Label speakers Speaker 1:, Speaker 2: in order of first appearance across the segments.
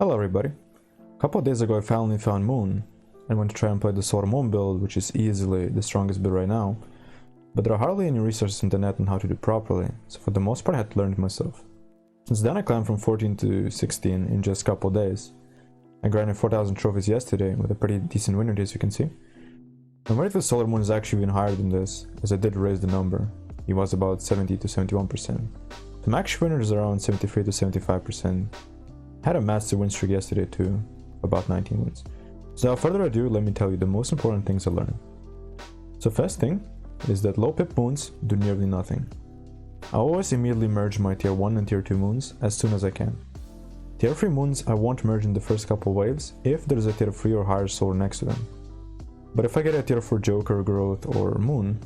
Speaker 1: Hello everybody. A couple of days ago I finally found Moon. I went to try and play the Solar Moon build, which is easily the strongest build right now. But there are hardly any resources on the net on how to do it properly, so for the most part I had to learn it myself. Since then I climbed from 14 to 16 in just a couple of days. I grinded 4,000 trophies yesterday with a pretty decent win rate, as you can see. My rate with Solar Moon is actually even higher than this, as I did raise the number. It was about 70 to 71%. The max win rate is around 73 to 75%. Had a massive win streak yesterday too, about 19 wins. So without further ado, let me tell you the most important things I learned. So first thing is that low pip moons do nearly nothing. I always immediately merge my tier 1 and tier 2 moons as soon as I can. Tier 3 moons I won't merge in the first couple waves if there is a tier 3 or higher solar next to them. But if I get a tier 4 Joker, Growth or Moon,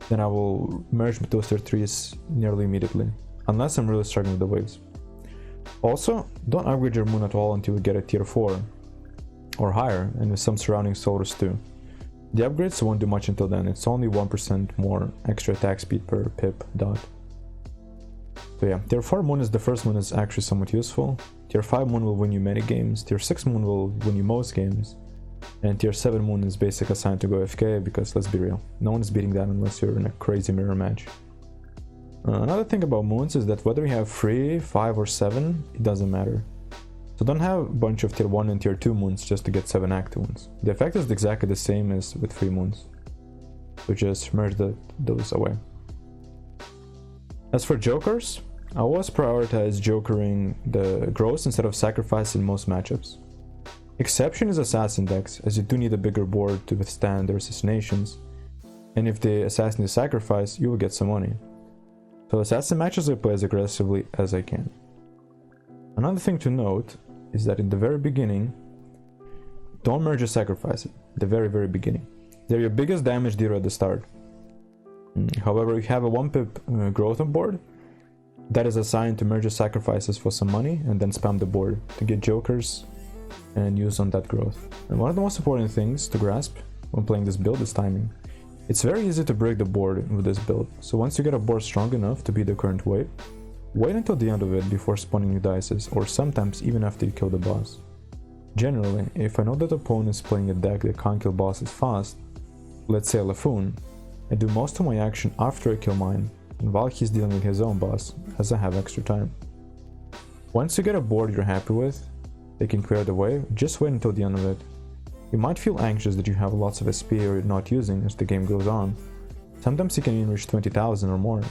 Speaker 1: then I will merge those tier 3s nearly immediately, unless I'm really struggling with the waves. Also, don't upgrade your moon at all until you get a tier 4 or higher, and with some surrounding solars too. The upgrades won't do much until then, it's only 1% more extra attack speed per pip dot. So yeah, tier 4 moon is the first moon is actually somewhat useful. Tier 5 moon will win you many games, tier 6 moon will win you most games, and tier 7 moon is basically assigned to go AFK because let's be real, no one is beating that unless you're in a crazy mirror match. Another thing about moons is that whether you have 3, 5 or 7, it doesn't matter. So don't have a bunch of tier 1 and tier 2 moons just to get 7 active ones. The effect is exactly the same as with 3 moons. So just merge those away. As for jokers, I always prioritize jokering the growth instead of sacrifice in most matchups. Exception is assassin decks, as you do need a bigger board to withstand their assassinations, and if the assassin is sacrificed, you will get some money. So assassin matches I play as aggressively as I can. Another thing to note is that in the very beginning, don't merge a sacrifice at the very beginning. They're your biggest damage dealer at the start. However, if you have a 1 pip growth on board, that is assigned to merge sacrifices for some money and then spam the board to get jokers and use on that growth. And one of the most important things to grasp when playing this build is timing. It's very easy to break the board with this build, so once you get a board strong enough to beat the current wave, wait until the end of it before spawning new dices, or sometimes even after you kill the boss. Generally, if I know that the opponent is playing a deck that can't kill bosses fast, let's say a Laffoon, I do most of my action after I kill mine, and while he's dealing with his own boss, as I have extra time. Once you get a board you're happy with, they can clear the wave, just wait until the end of it. You might feel anxious that you have lots of SP you're not using as the game goes on. Sometimes you can even reach 20,000 or more.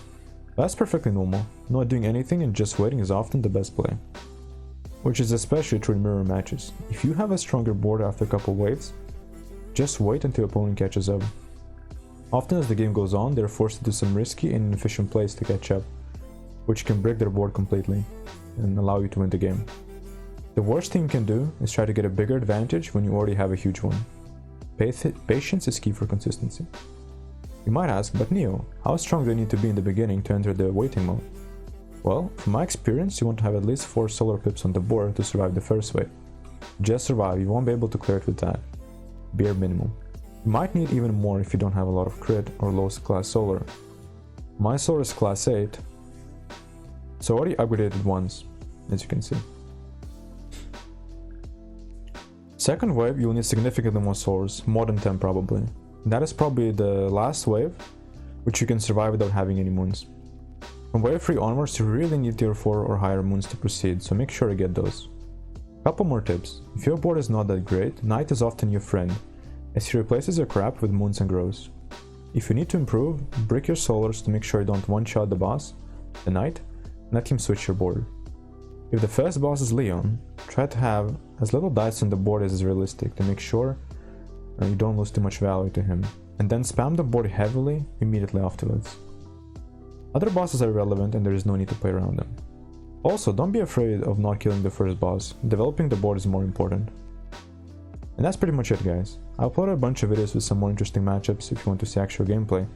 Speaker 1: That's perfectly normal. Not doing anything and just waiting is often the best play. Which is especially true in mirror matches. If you have a stronger board after a couple waves, just wait until your opponent catches up. Often as the game goes on, they're forced to do some risky and inefficient plays to catch up, which can break their board completely and allow you to win the game. The worst thing you can do is try to get a bigger advantage when you already have a huge one. Patience is key for consistency. You might ask, but Neo, how strong do you need to be in the beginning to enter the waiting mode? Well, from my experience, you want to have at least 4 solar pips on the board to survive the first wave. Just survive, you won't be able to clear it with that. Bare minimum. You might need even more if you don't have a lot of crit or low class solar. My solar is class 8, so I already upgraded it once, as you can see. Second wave, you'll need significantly more souls, more than 10 probably. That is probably the last wave, which you can survive without having any moons. From wave 3 onwards, you really need tier 4 or higher moons to proceed, so make sure to get those. Couple more tips. If your board is not that great, Knight is often your friend, as he replaces your crap with moons and grows. If you need to improve, brick your solars to make sure you don't one-shot the boss, the Knight, and let him switch your board. If the first boss is Leon, try to have as little dice on the board as is realistic to make sure you don't lose too much value to him, and then spam the board heavily immediately afterwards. Other bosses are irrelevant and there is no need to play around them. Also, don't be afraid of not killing the first boss, developing the board is more important. And that's pretty much it, guys. I uploaded a bunch of videos with some more interesting matchups if you want to see actual gameplay,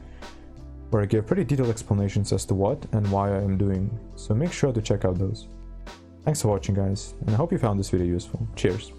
Speaker 1: where I give pretty detailed explanations as to what and why I am doing, so make sure to check out those. Thanks for watching, guys, and I hope you found this video useful. Cheers!